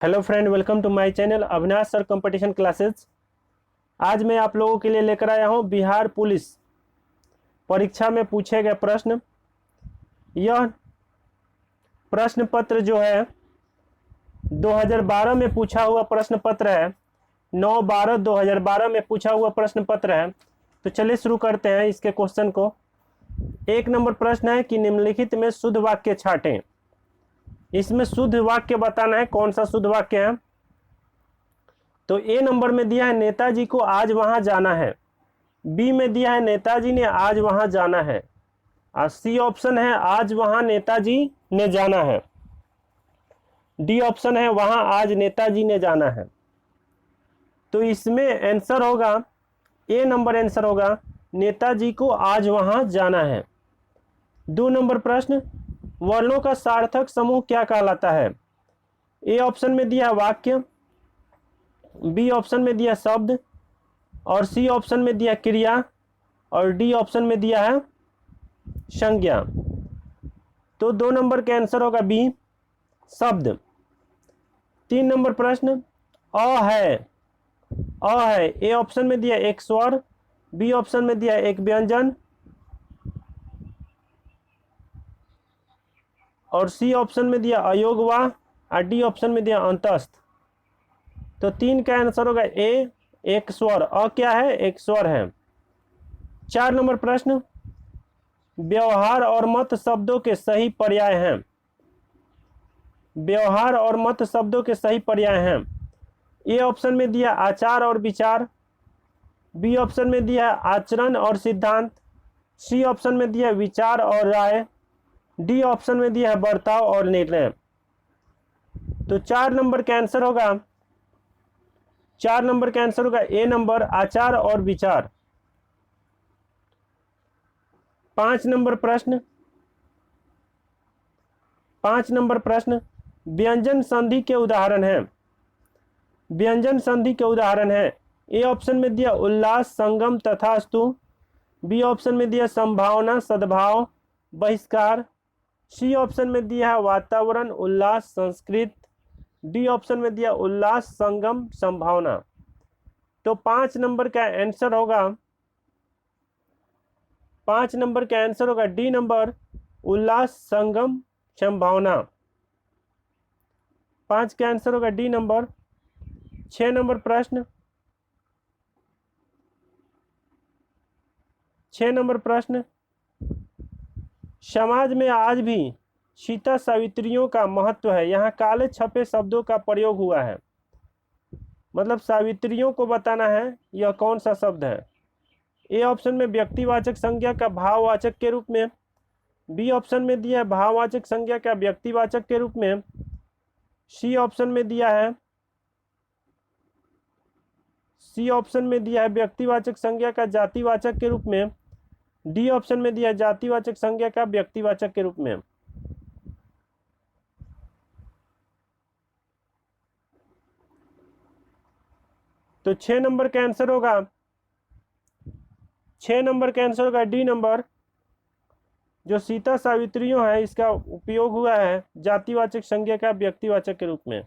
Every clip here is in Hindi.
Hello friend, welcome to my channel Avinash sir competition classes. आज मैं आप लोगों के लिए लेकर आया हूं बिहार पुलिस परीक्षा में पूछे गए प्रश्न। यह प्रश्न पत्र जो है 2012 में पूछा हुआ प्रश्न पत्र है। 9/12/2012 में पूछा हुआ प्रश्न पत्र है। तो चलिए शुरू करते हैं इसके क्वेश्चन को। 1 नंबर प्रश्न है कि निम्नलिखित में शुद्ध वाक्य छांटें। इसमें शुद्ध वाक्य बताना है, कौन सा शुद्ध वाक्य है। तो ए नंबर में दिया है नेताजी को आज वहां जाना है। बी में दिया है नेताजी ने आज वहां जाना है। और सी ऑप्शन है आज वहां नेताजी ने जाना है। डी ऑप्शन है वहां आज नेताजी ने जाना है। तो इसमें आंसर होगा ए नंबर आंसर होगा नेताजी को आज वहां जाना है। 2 नंबर प्रश्न, वर्णों का सार्थक समूह क्या कहलाता है। ए ऑप्शन में दिया वाक्य, बी ऑप्शन में दिया शब्द, और सी ऑप्शन में दिया क्रिया, और डी ऑप्शन में दिया है संज्ञा। तो 2 नंबर का आंसर होगा बी शब्द। 3 नंबर प्रश्न, अ है ए ऑप्शन में दिया एक स्वर, बी ऑप्शन में दिया एक व्यंजन, और सी ऑप्शन में दिया अयोगवा, और डी ऑप्शन में दिया अंतस्थ। तो 3 का आंसर होगा ए एक स्वर। अ क्या है, एक स्वर है। 4 नंबर प्रश्न, व्यवहार और मत शब्दों के सही पर्याय हैं। व्यवहार और मत शब्दों के सही पर्याय हैं। ए ऑप्शन में दिया आचार और विचार, बी ऑप्शन में दिया आचरण और सिद्धांत, सी ऑप्शन में दिया विचार और राय, डी ऑप्शन में दिया बर्ताव और निर्णय। तो 4 नंबर का आंसर होगा 4 नंबर का आंसर होगा ए नंबर आचार और विचार। 5 नंबर प्रश्न 5 नंबर प्रश्न, व्यंजन संधि के उदाहरण हैं। व्यंजन संधि के उदाहरण है। ए ऑप्शन में दिया उल्लास संगम तथास्तु, बी ऑप्शन में दिया संभावना सद्भाव बहिष्कार, सी ऑप्शन में दिया वातावरण उल्लास संस्कृत, डी ऑप्शन में दिया उल्लास संगम संभावना। तो 5 नंबर का आंसर होगा 5 नंबर का आंसर होगा डी नंबर उल्लास संगम संभावना। 5 का आंसर होगा डी नंबर। 6 नंबर प्रश्न 6 नंबर प्रश्न, समाज में आज भी सीता सावित्रियों का महत्व है। यहाँ काले छपे शब्दों का प्रयोग हुआ है, मतलब सावित्रियों को बताना है यह कौन सा शब्द है। ए ऑप्शन में व्यक्तिवाचक संज्ञा का भाववाचक के रूप में, बी ऑप्शन में दिया है भाववाचक संज्ञा का व्यक्तिवाचक के रूप में, सी ऑप्शन में दिया है व्यक्तिवाचक संज्ञा का जातिवाचक के रूप में, डी ऑप्शन में दिया जातिवाचक संज्ञा का व्यक्तिवाचक के रूप में। तो 6 नंबर का आंसर होगा 6 नंबर का आंसर होगा डी नंबर। जो सीता सावित्रियों है इसका उपयोग हुआ है जातिवाचक संज्ञा का व्यक्तिवाचक के रूप में।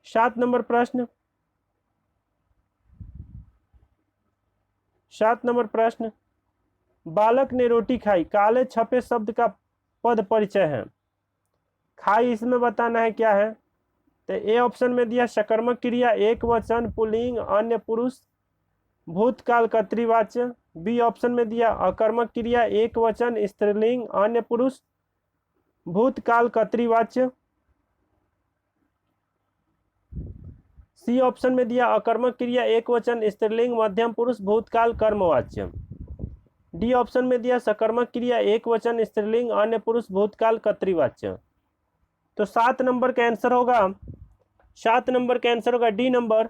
7 नंबर प्रश्न 7 नंबर प्रश्न, बालक ने रोटी खाई काले छपे शब्द का पद परिचय है। खाई इसमें बताना है क्या है। तो ए ऑप्शन में दिया सकर्मक क्रिया एक वचन पुल्लिंग अन्य पुरुष भूतकाल कर्तृवाच्य, बी ऑप्शन में दिया अकर्मक क्रिया एक वचन स्त्रीलिंग अन्य पुरुष भूतकाल कर्तृवाच्य, सी ऑप्शन में दिया अकर्मक क्रिया एक वचन स्त्रीलिंग मध्यम पुरुष भूतकाल कर्मवाच्य, डी ऑप्शन में दिया सकर्मक क्रिया एक वचन स्त्रीलिंग अन्य पुरुष भूतकाल कर्तृवाच्य। तो 7 नंबर का आंसर होगा 7 नंबर का आंसर होगा डी नंबर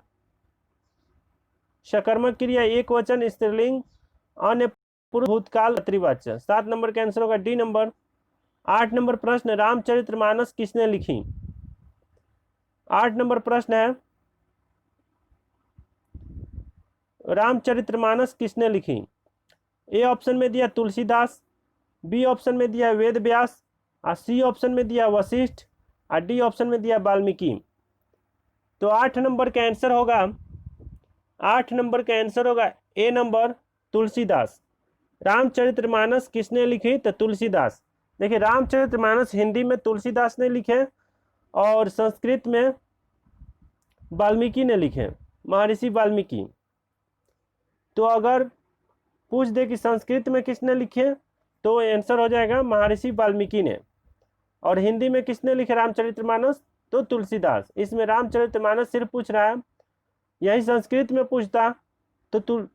सकर्मक क्रिया एक वचन स्त्रीलिंग अन्य पुरुष भूतकाल कर्तृवाच्य। 7 नंबर का आंसर होगा डी नंबर। 8 नंबर प्रश्न, रामचरितमानस किसने लिखी। 8 नंबर प्रश्न है रामचरितमानस किसने लिखी। ए ऑप्शन में दिया तुलसीदास, बी ऑप्शन में दिया वेद व्यास, और सी ऑप्शन में दिया वशिष्ठ, और डी ऑप्शन में दिया वाल्मीकि। तो 8 नंबर का आंसर होगा, 8 नंबर का आंसर होगा ए नंबर, तुलसीदास। रामचरितमानस किसने लिखी? तो तुलसीदास। देखिए रामचरितमानस हिंदी में तुलसीदास ने लिखे और संस्कृत में वाल्मीकि ने लिखे, महर्षि वाल्मीकि। तो अगर पूछ दे कि संस्कृत में किसने लिखे तो आंसर हो जाएगा महर्षि वाल्मीकि ने। और हिंदी में किसने लिखे रामचरितमानस? तो तुलसीदास। इसमें रामचरितमानस सिर्फ पूछ रहा है, यही संस्कृत में पूछता तो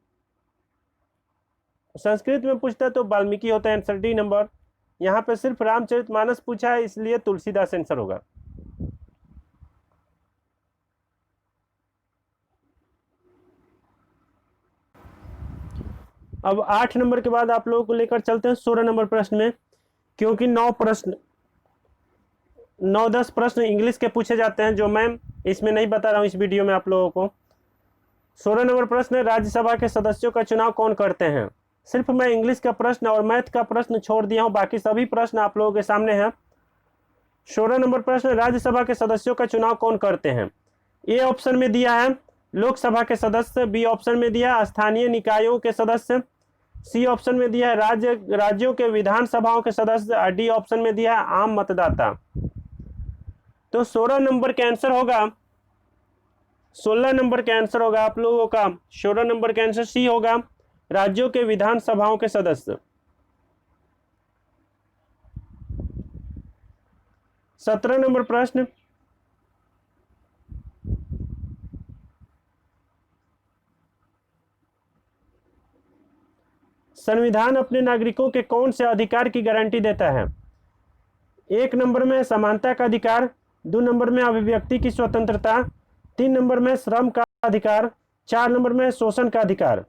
संस्कृत में पूछता तो वाल्मीकि होता है आंसर, डी नंबर। यहाँ पे सिर्फ रामचरितमानस पूछा है इसलिए तुलसीदास आंसर होगा। अब 8 नंबर के बाद आप लोगों को लेकर चलते हैं 16 नंबर प्रश्न में, क्योंकि 9-10 प्रश्न इंग्लिश के पूछे जाते हैं जो मैं इसमें नहीं बता रहा हूँ इस वीडियो में आप लोगों को। 16 नंबर प्रश्न है, राज्यसभा के सदस्यों का चुनाव कौन करते हैं? सिर्फ मैं इंग्लिश का प्रश्न और मैथ का प्रश्न छोड़ दिया हूँ, बाकी सभी प्रश्न आप लोगों के सामने हैं। 16 नंबर प्रश्न, राज्यसभा के सदस्यों का चुनाव कौन करते हैं? ए ऑप्शन में दिया है लोकसभा के सदस्य, बी ऑप्शन में दिया स्थानीय निकायों के सदस्य, सी ऑप्शन में दिया है राज्यों के विधानसभाओं के सदस्य और डी ऑप्शन में दिया है आम मतदाता। तो 16 नंबर का आंसर होगा, 16 नंबर का आंसर होगा आप लोगों का, 16 नंबर का आंसर सी होगा, राज्यों के विधानसभाओं के सदस्य। 17 नंबर प्रश्न, संविधान अपने नागरिकों के कौन से अधिकार की गारंटी देता है? 1 नंबर में समानता का अधिकार, 2 नंबर में अभिव्यक्ति की स्वतंत्रता, 3 नंबर में श्रम का अधिकार, 4 नंबर में शोषण का अधिकार।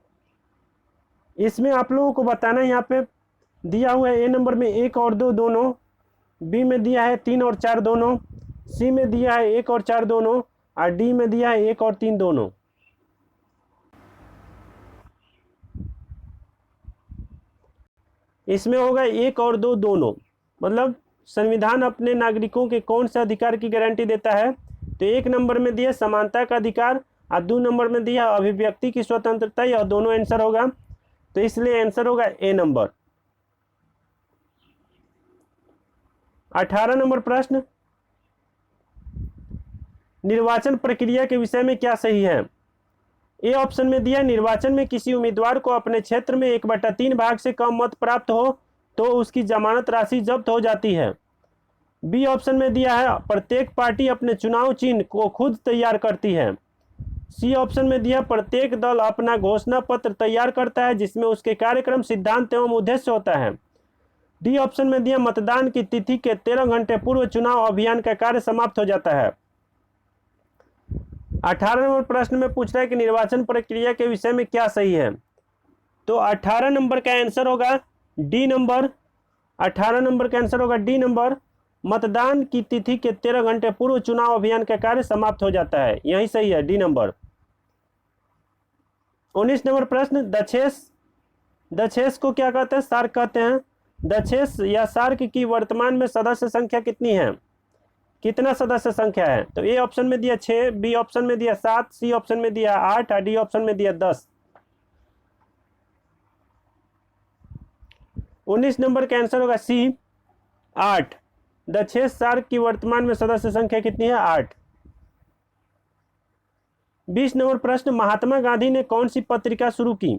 इसमें आप लोगों को बताना है, यहाँ पे दिया हुआ है ए नंबर में 1 और 2 दोनों, बी में दिया है 3 और 4 दोनों, सी में दिया है 1 और 4 दोनों और डी में दिया है 1 और 3 दोनों। इसमें होगा 1 और 2 दोनों, मतलब संविधान अपने नागरिकों के कौन से अधिकार की गारंटी देता है? तो 1 नंबर में दिया समानता का अधिकार और 2 नंबर में दिया अभिव्यक्ति की स्वतंत्रता, यह दोनों आंसर होगा। तो इसलिए आंसर होगा ए नंबर। 18 नंबर प्रश्न, निर्वाचन प्रक्रिया के विषय में क्या सही है? ए ऑप्शन में दिया निर्वाचन में किसी उम्मीदवार को अपने क्षेत्र में 1/3 भाग से कम मत प्राप्त हो तो उसकी जमानत राशि जब्त हो जाती है। बी ऑप्शन में दिया है प्रत्येक पार्टी अपने चुनाव चिन्ह को खुद तैयार करती है। सी ऑप्शन में दिया प्रत्येक दल अपना घोषणा पत्र तैयार करता है जिसमें उसके कार्यक्रम, सिद्धांत एवं उद्देश्य होता है। डी ऑप्शन में दिया मतदान की तिथि के 13 घंटे पूर्व चुनाव अभियान का कार्य समाप्त हो जाता है। 18 नंबर प्रश्न में पूछ रहा है कि निर्वाचन प्रक्रिया के विषय में क्या सही है? तो 18 नंबर का आंसर होगा डी नंबर। 18 नंबर का आंसर होगा डी नंबर, मतदान की तिथि के 13 घंटे पूर्व चुनाव अभियान का कार्य समाप्त हो जाता है, यही सही है, डी नंबर। 19 नंबर प्रश्न, दक्षेस को क्या कहते हैं? सार्क कहते हैं। दक्षेस या सार्क की वर्तमान में सदस्य संख्या कितनी है? कितना सदस्य संख्या है? तो ए ऑप्शन में दिया 6, बी ऑप्शन में दिया 7, सी ऑप्शन में दिया 8 और डी ऑप्शन में दिया 10। 19 नंबर का आंसर होगा सी, 8। दक्षेस सार्क की वर्तमान में सदस्य संख्या कितनी है? 8। 20 नंबर प्रश्न, महात्मा गांधी ने कौन सी पत्रिका शुरू की?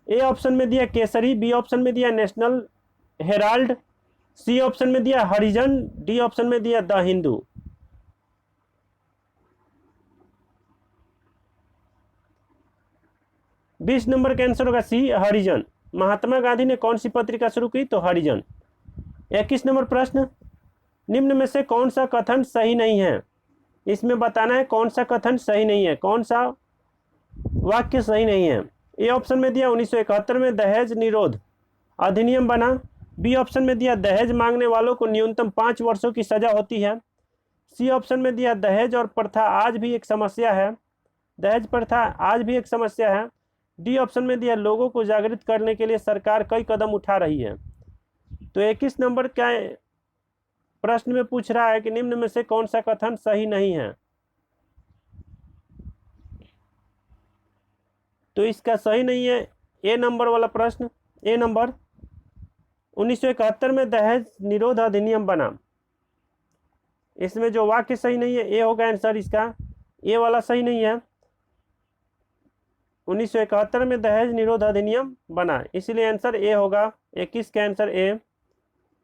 ए ऑप्शन में दिया केसरी, बी ऑप्शन में दिया नेशनल हेराल्ड, सी ऑप्शन में दिया हरिजन, डी ऑप्शन में दिया द हिंदू। बीस नंबर का आंसर होगा सी, हरिजन। महात्मा गांधी ने कौन सी पत्रिका शुरू की? तो हरिजन। 21 नंबर प्रश्न, निम्न में से कौन सा कथन सही नहीं है? इसमें बताना है कौन सा कथन सही नहीं है, कौन सा वाक्य सही नहीं है। ए ऑप्शन में दिया 1971 में दहेज निरोध अधिनियम बना, बी ऑप्शन में दिया दहेज मांगने वालों को न्यूनतम 5 वर्षों की सजा होती है, सी ऑप्शन में दिया दहेज और प्रथा आज भी एक समस्या है, दहेज प्रथा आज भी एक समस्या है, डी ऑप्शन में दिया लोगों को जागृत करने के लिए सरकार कई कदम उठा रही है। तो 21 नंबर का प्रश्न में पूछ रहा है कि निम्न में से कौन सा कथन सही नहीं है। तो इसका सही नहीं है ए नंबर वाला प्रश्न। ए नंबर 1971 में दहेज निरोध अधिनियम बना। इसमें जो वाक्य सही नहीं है ए होगा आंसर इसका। ए वाला सही नहीं है। 1971 में दहेज निरोध अधिनियम बना, इसलिए आंसर ए होगा। 21 का आंसर ए।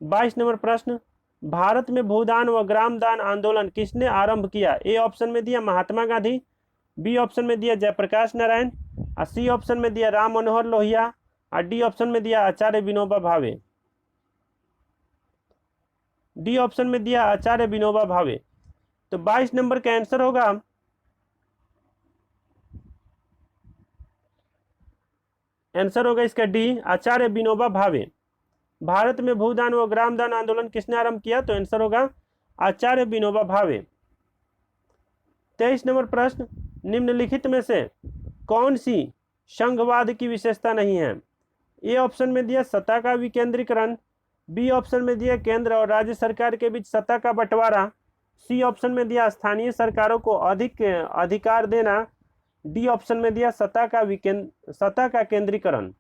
22 नंबर प्रश्न, भारत में भूदान व ग्रामदान आंदोलन किसने आरंभ किया। ए ऑप्शन में दिया महात्मा गांधी, बी ऑप्शन में दिया जयप्रकाश नारायण, और सी ऑप्शन में दिया राम मनोहर लोहिया, और डी ऑप्शन में दिया आचार्य विनोबा भावे। डी ऑप्शन में दिया आचार्य विनोबा भावे। तो 22 नंबर का आंसर होगा इसका डी, आचार्य विनोबा भावे। भारत में भूदान व ग्रामदान आंदोलन किसने आरंभ किया। तो आंसर होगा आचार्य विनोबा भावे। 23 नंबर प्रश्न, निम्नलिखित में से कौन सी संघवाद की विशेषता नहीं है। ए ऑप्शन में दिया सत्ता का विकेंद्रीकरण, बी ऑप्शन में दिया केंद्र और राज्य सरकार के बीच सत्ता का बंटवारा, सी ऑप्शन में दिया स्थानीय सरकारों को अधिक अधिकार देना, डी ऑप्शन में दिया सत्ता का केंद्रीकरण।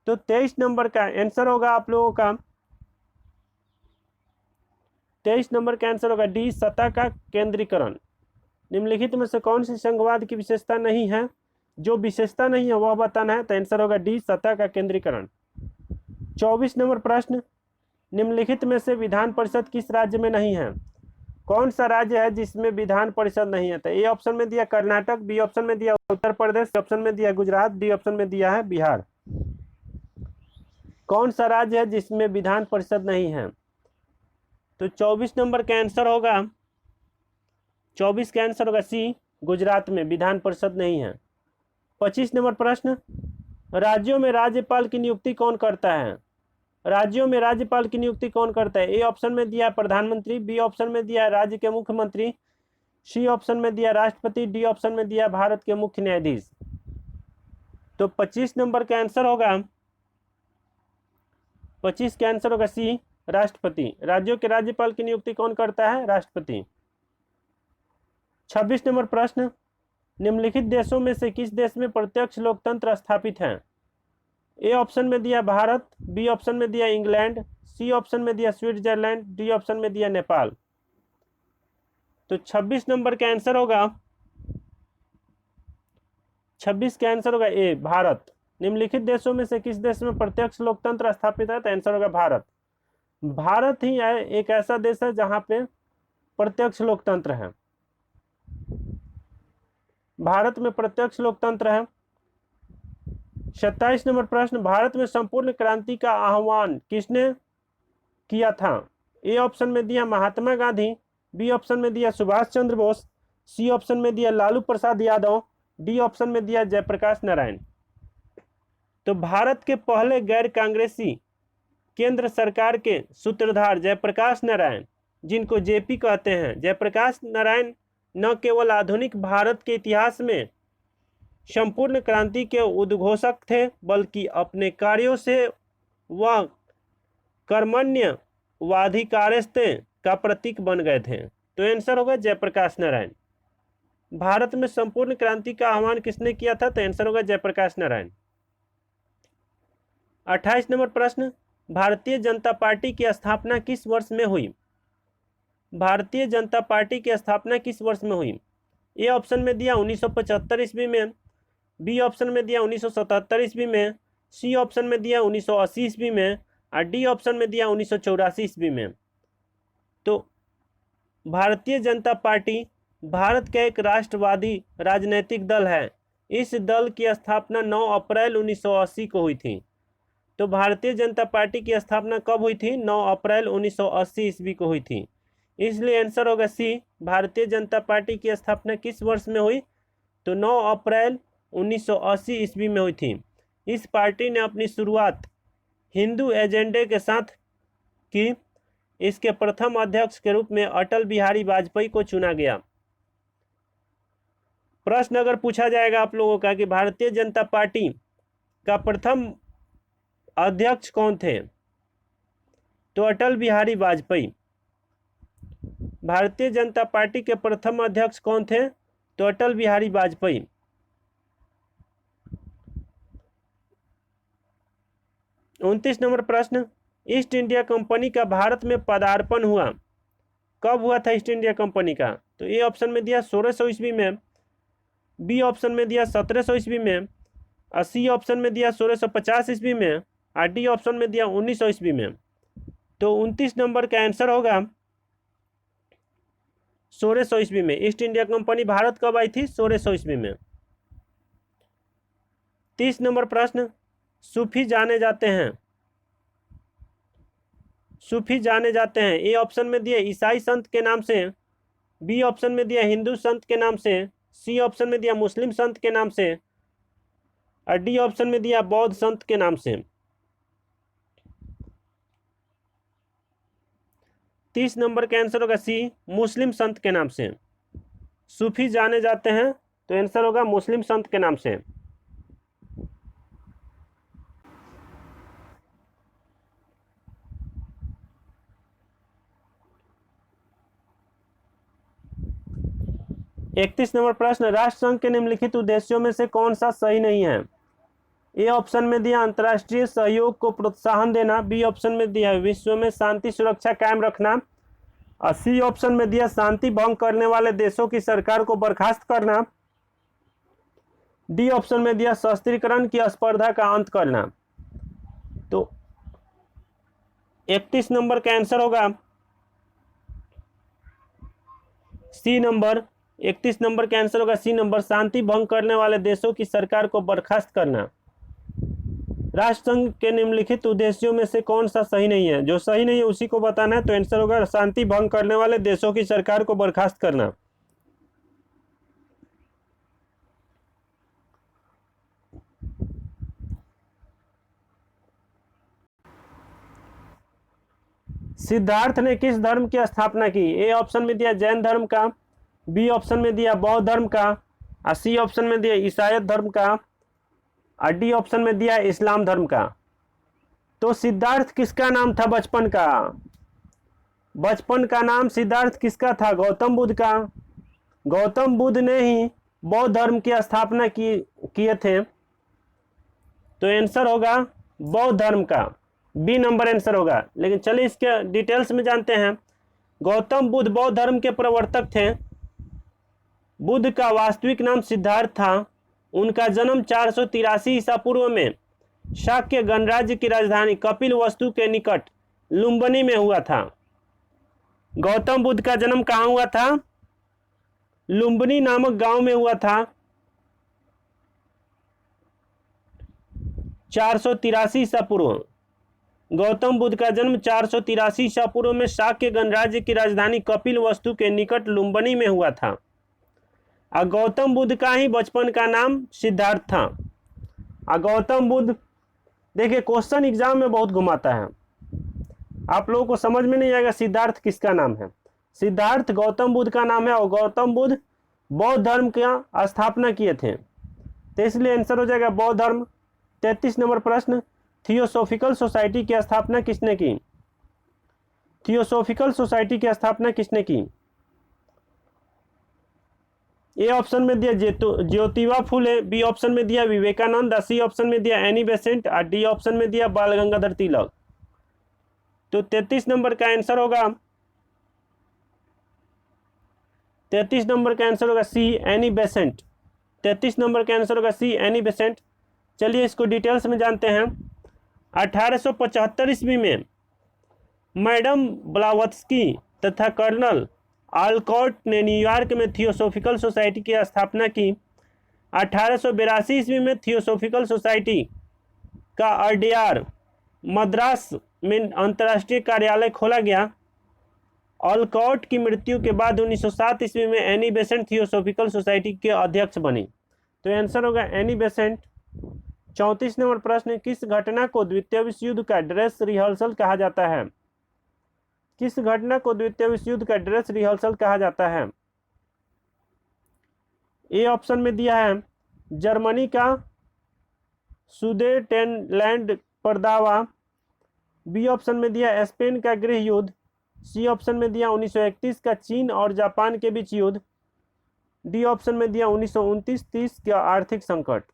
तो 23 नंबर का आंसर होगा आप लोगों का 23 नंबर का आंसर होगा डी, सत्ता का केंद्रीकरण। निम्नलिखित में से कौन सी संघवाद की विशेषता नहीं है। जो विशेषता नहीं है वह बताना है, तो आंसर होगा डी, सत्ता का केंद्रीकरण। 24 नंबर प्रश्न, निम्नलिखित में से विधान परिषद किस राज्य में नहीं है। कौन सा राज्य है जिसमें विधान परिषद नहीं है। तो ए ऑप्शन में दिया कर्नाटक, बी ऑप्शन में दिया उत्तर प्रदेश, सी ऑप्शन में दिया गुजरात, डी ऑप्शन में दिया है बिहार। कौन सा राज्य है जिसमें विधान परिषद नहीं है। तो 24 नंबर का आंसर होगा 24 का आंसर होगा सी, गुजरात में विधान परिषद नहीं है। 25 नंबर प्रश्न, राज्यों में राज्यपाल की नियुक्ति कौन करता है। राज्यों में राज्यपाल की नियुक्ति कौन करता है। ए ऑप्शन में दिया प्रधानमंत्री, बी ऑप्शन में दिया राज्य के मुख्यमंत्री, सी ऑप्शन में दिया राष्ट्रपति, डी ऑप्शन में दिया भारत के मुख्य न्यायाधीश। तो 25 नंबर का आंसर होगा 25 का आंसर होगा सी, राष्ट्रपति। राज्यों के राज्यपाल की नियुक्ति कौन करता है, राष्ट्रपति। 26 नंबर प्रश्न, निम्नलिखित देशों में से किस देश में प्रत्यक्ष लोकतंत्र स्थापित है। ए ऑप्शन में दिया भारत, बी ऑप्शन में दिया इंग्लैंड, सी ऑप्शन में दिया स्विट्जरलैंड, डी ऑप्शन में दिया नेपाल। तो 26 नंबर का आंसर होगा 26 का आंसर होगा ए, भारत। निम्नलिखित देशों में से किस देश में प्रत्यक्ष लोकतंत्र स्थापित है। तो आंसर होगा भारत। भारत ही है एक ऐसा देश है जहां पे प्रत्यक्ष लोकतंत्र है। भारत में प्रत्यक्ष लोकतंत्र है। 27 नंबर प्रश्न, भारत में संपूर्ण क्रांति का आह्वान किसने किया था। ए ऑप्शन में दिया महात्मा गांधी, बी ऑप्शन में दिया सुभाष चंद्र बोस, सी ऑप्शन में दिया लालू प्रसाद यादव, डी ऑप्शन में दिया जयप्रकाश नारायण। तो भारत के पहले गैर कांग्रेसी केंद्र सरकार के सूत्रधार जयप्रकाश नारायण, जिनको जेपी कहते हैं, जयप्रकाश नारायण न केवल आधुनिक भारत के इतिहास में संपूर्ण क्रांति के उद्घोषक थे, बल्कि अपने कार्यों से वह कर्मण्य वाधिकारस्थ का प्रतीक बन गए थे। तो आंसर होगा जयप्रकाश नारायण। भारत में संपूर्ण क्रांति का आह्वान किसने किया था। तो आंसर होगा जयप्रकाश नारायण। 28 नंबर प्रश्न, भारतीय जनता पार्टी की स्थापना किस वर्ष में हुई। भारतीय जनता पार्टी की स्थापना किस वर्ष में हुई। ए ऑप्शन में दिया 1975 ईस्वी में, बी ऑप्शन में दिया 1977 ईस्वी में, सी ऑप्शन में दिया 1980 ईस्वी में, और डी ऑप्शन में दिया 1984 ईस्वी में। तो भारतीय जनता पार्टी भारत का एक राष्ट्रवादी राजनीतिक दल है। इस दल की स्थापना 9 अप्रैल 1980 को हुई थी। तो भारतीय जनता पार्टी की स्थापना कब हुई थी। 9 अप्रैल 1980 ईस्वी को हुई थी। इसलिए आंसर होगा सी, भारतीय जनता पार्टी की स्थापना किस वर्ष में हुई। तो 9 अप्रैल 1980 ईस्वी में हुई थी। इस पार्टी ने अपनी शुरुआत हिंदू एजेंडे के साथ की। इसके प्रथम अध्यक्ष के रूप में अटल बिहारी वाजपेयी को चुना गया। प्रश्न अगर पूछा जाएगा आप लोगों का कि भारतीय जनता पार्टी का प्रथम अध्यक्ष कौन थे, तो अटल बिहारी वाजपेयी। भारतीय जनता पार्टी के प्रथम अध्यक्ष कौन थे? तो अटल बिहारी वाजपेयी। 29 नंबर प्रश्न, ईस्ट इंडिया कंपनी का भारत में पदार्पण हुआ, कब हुआ था ईस्ट इंडिया कंपनी का? तो ए ऑप्शन में दिया 1600 ईस्वी में, बी ऑप्शन में दिया 1700 ईस्वी में, और सी ऑप्शन में दिया 1650 ईस्वी में, और डी ऑप्शन में दिया 1900 ईस्वी में। तो 29 नंबर का आंसर होगा 1600 ईस्वी में। ईस्ट इंडिया कंपनी भारत कब आई थी? 1600 ईस्वी में। 30 नंबर प्रश्न, सूफी जाने जाते हैं, सूफी जाने जाते हैं, ए ऑप्शन में दिए ईसाई संत के नाम से, बी ऑप्शन में दिया हिंदू संत के नाम से, सी ऑप्शन में दिया मुस्लिम संत के नाम से, और डी ऑप्शन में दिया बौद्ध संत के नाम से। 30 नंबर का आंसर होगा सी, मुस्लिम संत के नाम से। सूफी जाने जाते हैं, तो आंसर होगा मुस्लिम संत के नाम से। इकतीस नंबर प्रश्न, राष्ट्रसंघ के निम्नलिखित उद्देश्यों में से कौन सा सही नहीं है? ए ऑप्शन में दिया अंतर्राष्ट्रीय सहयोग को प्रोत्साहन देना, बी ऑप्शन में दिया विश्व में शांति सुरक्षा कायम रखना, और सी ऑप्शन में दिया शांति भंग करने वाले देशों की सरकार को बर्खास्त करना, डी ऑप्शन में दिया शस्त्रीकरण की स्पर्धा का अंत करना। तो 31 नंबर का आंसर होगा सी नंबर। 31 नंबर का आंसर होगा सी नंबर, शांति भंग करने वाले देशों की सरकार को बर्खास्त करना। राष्ट्रसंघ के निम्नलिखित उद्देश्यों में से कौन सा सही नहीं है? जो सही नहीं है उसी को बताना है। तो आंसर होगा शांति भंग करने वाले देशों की सरकार को बर्खास्त करना। सिद्धार्थ ने किस धर्म की स्थापना की? ए ऑप्शन में दिया जैन धर्म का, बी ऑप्शन में दिया बौद्ध धर्म का, और सी ऑप्शन में दिया ईसाई धर्म का, और डी ऑप्शन में दिया इस्लाम धर्म का। तो सिद्धार्थ किसका नाम था बचपन का? बचपन का नाम सिद्धार्थ किसका था? गौतम बुद्ध का। गौतम बुद्ध ने ही बौद्ध धर्म की स्थापना किए थे। तो आंसर होगा बौद्ध धर्म का, बी नंबर आंसर होगा। लेकिन चलिए इसके डिटेल्स में जानते हैं। गौतम बुद्ध बौद्ध धर्म के प्रवर्तक थे। बुद्ध का वास्तविक नाम सिद्धार्थ था। उनका जन्म 483 ईसा पूर्व में शाक्य गणराज्य की राजधानी कपिलवस्तु के निकट लुम्बिनी में हुआ था। गौतम बुद्ध का जन्म कहाँ हुआ था? लुम्बिनी नामक गांव में हुआ था। 483 ईसा पूर्व। गौतम बुद्ध का जन्म 483 ईसा पूर्व में शाक्य गणराज्य की राजधानी कपिलवस्तु के निकट लुम्बिनी में हुआ था। और गौतम बुद्ध का ही बचपन का नाम सिद्धार्थ था। और गौतम बुद्ध, देखिए क्वेश्चन एग्जाम में बहुत घुमाता है, आप लोगों को समझ में नहीं आएगा सिद्धार्थ किसका नाम है। सिद्धार्थ गौतम बुद्ध का नाम है, और गौतम बुद्ध बौद्ध धर्म का स्थापना किए थे। तो इसलिए आंसर हो जाएगा बौद्ध धर्म। 33 नंबर प्रश्न, थियोसॉफिकल सोसाइटी की स्थापना किसने की? थियोसॉफिकल सोसाइटी की स्थापना किसने की? ए ऑप्शन में दिया ज्योतिबा फुले, बी ऑप्शन में दिया विवेकानंद, सी ऑप्शन में दिया एनी बेसेंट, और डी ऑप्शन में दिया बाल गंगाधर तिलक। तो 33 नंबर का आंसर होगा 33 नंबर का आंसर होगा सी एनी बेसेंट। 33 नंबर का आंसर होगा सी एनी बेसेंट। चलिए इसको डिटेल्स में जानते हैं। 1875 ईस्वी में मैडम ब्लावत्स्की तथा कर्नल आलकॉट ने न्यूयॉर्क में थियोसॉफिकल सोसाइटी की स्थापना की। 1882 ईस्वी में थियोसॉफिकल सोसाइटी का अड्यार मद्रास में अंतर्राष्ट्रीय कार्यालय खोला गया। ऑलकॉट की मृत्यु के बाद 1907 ईस्वी में एनी बेसेंट थियोसॉफिकल सोसाइटी के अध्यक्ष बनी। तो आंसर होगा एनी बेसेंट। 34 नंबर प्रश्न, किस घटना को द्वितीय विश्व युद्ध का ड्रेस रिहर्सल कहा जाता है? किस घटना को द्वितीय विश्व युद्ध का ड्रेस रिहर्सल कहा जाता है? ए ऑप्शन में दिया है जर्मनी का सुदेटेनलैंड पर दावा, बी ऑप्शन में दिया स्पेन का गृह युद्ध, सी ऑप्शन में दिया 1931 का चीन और जापान के बीच युद्ध, डी ऑप्शन में दिया 1929-30 का आर्थिक संकट।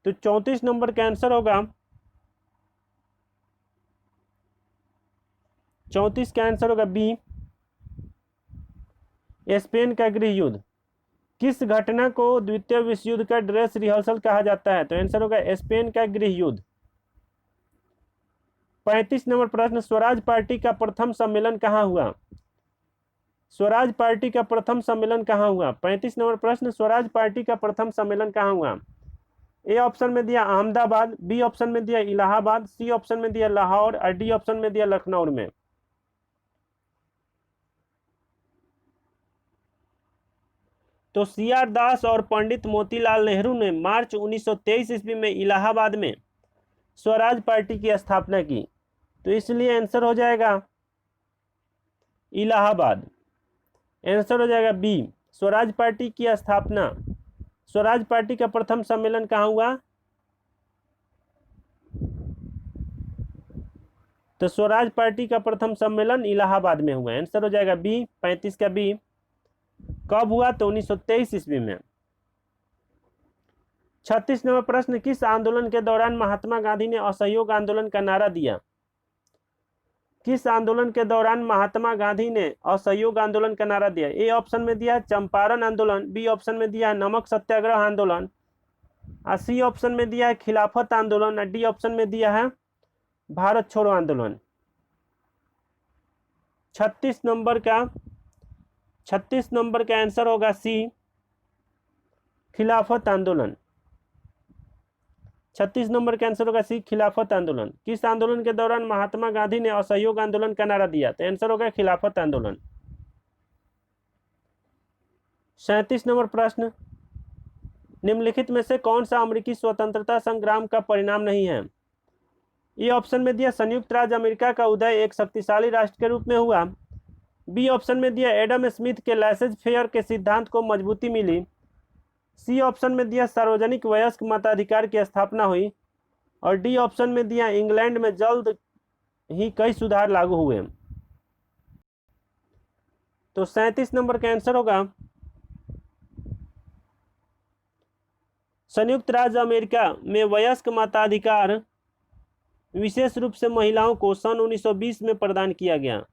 तो 34 नंबर का आंसर होगा, 34 का आंसर होगा बी, स्पेन का गृह युद्ध। किस घटना को द्वितीय विश्व युद्ध का ड्रेस रिहर्सल कहा जाता है? तो आंसर होगा स्पेन का गृह युद्ध। 35 नंबर प्रश्न, स्वराज पार्टी का प्रथम सम्मेलन कहाँ हुआ? स्वराज पार्टी का प्रथम सम्मेलन कहाँ हुआ? 35 नंबर प्रश्न, स्वराज पार्टी का प्रथम सम्मेलन कहाँ हुआ? ए ऑप्शन में दिया अहमदाबाद, बी ऑप्शन में दिया इलाहाबाद, सी ऑप्शन में दिया लाहौर और डी ऑप्शन में दिया लखनऊ में। तो सी.आर. दास और पंडित मोतीलाल नेहरू ने मार्च 1923 ईस्वी में इलाहाबाद में स्वराज पार्टी की स्थापना की। तो इसलिए आंसर हो जाएगा इलाहाबाद। आंसर हो जाएगा बी, स्वराज पार्टी की स्थापना। स्वराज पार्टी का प्रथम सम्मेलन कहाँ हुआ? तो स्वराज पार्टी का प्रथम सम्मेलन इलाहाबाद में हुआ। आंसर हो जाएगा बी, 35 का बी। कब हुआ? तो 1923 ईस्वी में। 36 नंबर प्रश्न, किस आंदोलन के दौरान महात्मा गांधी ने असहयोग आंदोलन का नारा दिया? किस आंदोलन के दौरान महात्मा गांधी ने असहयोग आंदोलन का नारा दिया? ए ऑप्शन में दिया चंपारण आंदोलन, बी ऑप्शन में दिया नमक सत्याग्रह आंदोलन, और सी ऑप्शन में दिया है खिलाफत आंदोलन, और डी ऑप्शन में दिया है भारत छोड़ो आंदोलन। 36 नंबर का आंसर होगा सी, खिलाफत आंदोलन। 36 नंबर का आंसर होगा सी, खिलाफत आंदोलन। किस आंदोलन के दौरान महात्मा गांधी ने असहयोग आंदोलन का नारा दिया? तो आंसर होगा खिलाफत आंदोलन। 37 नंबर प्रश्न, निम्नलिखित में से कौन सा अमेरिकी स्वतंत्रता संग्राम का परिणाम नहीं है? ए ऑप्शन में दिया संयुक्त राज्य अमेरिका का उदय एक शक्तिशाली राष्ट्र के रूप में हुआ, बी ऑप्शन में दिया एडम स्मिथ के लैसेज फेयर के सिद्धांत को मजबूती मिली, सी ऑप्शन में दिया सार्वजनिक वयस्क मताधिकार की स्थापना हुई, और डी ऑप्शन में दिया इंग्लैंड में जल्द ही कई सुधार लागू हुए। तो 37 नंबर का आंसर होगा संयुक्त राज्य अमेरिका में वयस्क मताधिकार विशेष रूप से महिलाओं को सन 1920 में प्रदान किया गया।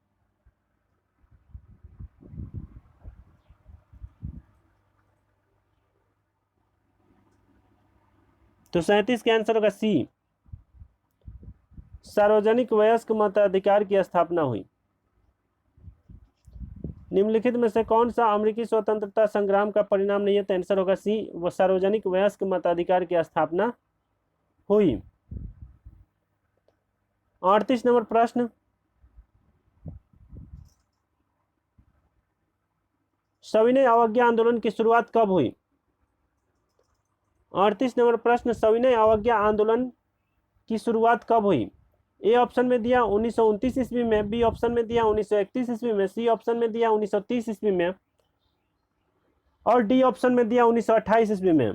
तो 37 का आंसर होगा सी, सार्वजनिक वयस्क मताधिकार की स्थापना हुई। निम्नलिखित में से कौन सा अमेरिकी स्वतंत्रता संग्राम का परिणाम नहीं है? तो आंसर होगा सी, वो सार्वजनिक वयस्क मताधिकार की स्थापना हुई। 38 नंबर प्रश्न, सविनय अवज्ञा आंदोलन की शुरुआत कब हुई? 38 नंबर प्रश्न, सविनय अवज्ञा आंदोलन की शुरुआत कब हुई? ए ऑप्शन में दिया 1929 ईस्वी में, बी ऑप्शन में दिया 1931 ईस्वी में, सी ऑप्शन में दिया 1930 ईस्वी में, और डी ऑप्शन में दिया 1928 ईस्वी में।